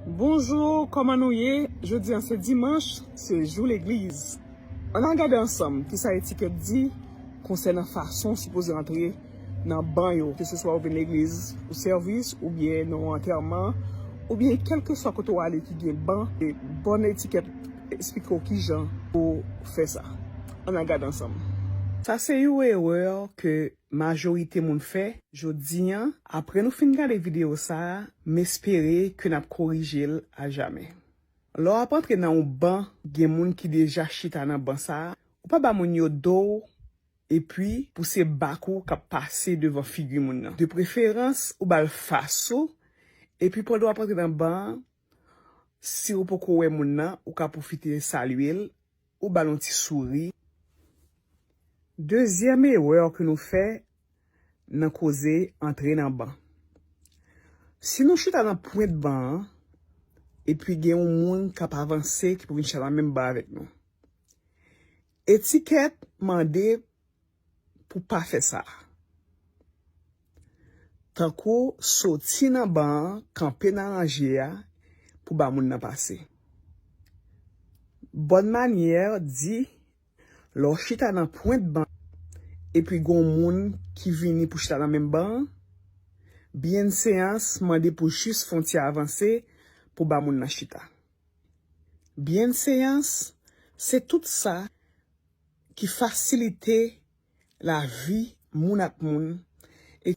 Bonjour, comment nous y? Je dis c'est dimanche, c'est jour l'église. On a regardé ensemble qui ça étiquette dit concernant façon supposée entrer dans le banc, que ce soit au l'église ou service, ou bien non enterrement, ou bien quel que soit côté où aller qui est banc, et bonne étiquette explique qui gens pour faire ça. On a regardé ensemble. Ça c'est une erreur que majorité moun fait. Jodi an, après nous fin regarder vidéo ça, m'espérer que n'a corriger à jamais. Lors après entrer dans un banc, gen moun qui déjà chita dans banc ça, ou pas ba moun yo dos et puis pousser bakou qui passer devant figure moun nan. De préférence ou bal face et puis pendant après entrer dans banc, si ou pas ko wè moun nan, ou ka profiter saluer ou ballon ti souris. Deuxième erreur que nous fait dans causer entrer dans banc. Si nous chita dans point de banc et puis gen un monde qui a avancé qui pour venir dans même banc avec nous. Étiquette mandé pour pas faire ça. Tant qu'on sorti dans banc, camper dans rangée pour ba moun nan passer. Bonne manière dit lor chita dans point de banc et puis gon moun qui vini pour chita dans même banc, bien séance mandé pour juste fonti avancer pour ba moun nan chita. Bien séance, c'est tout ça qui facilite la vie moun ak moun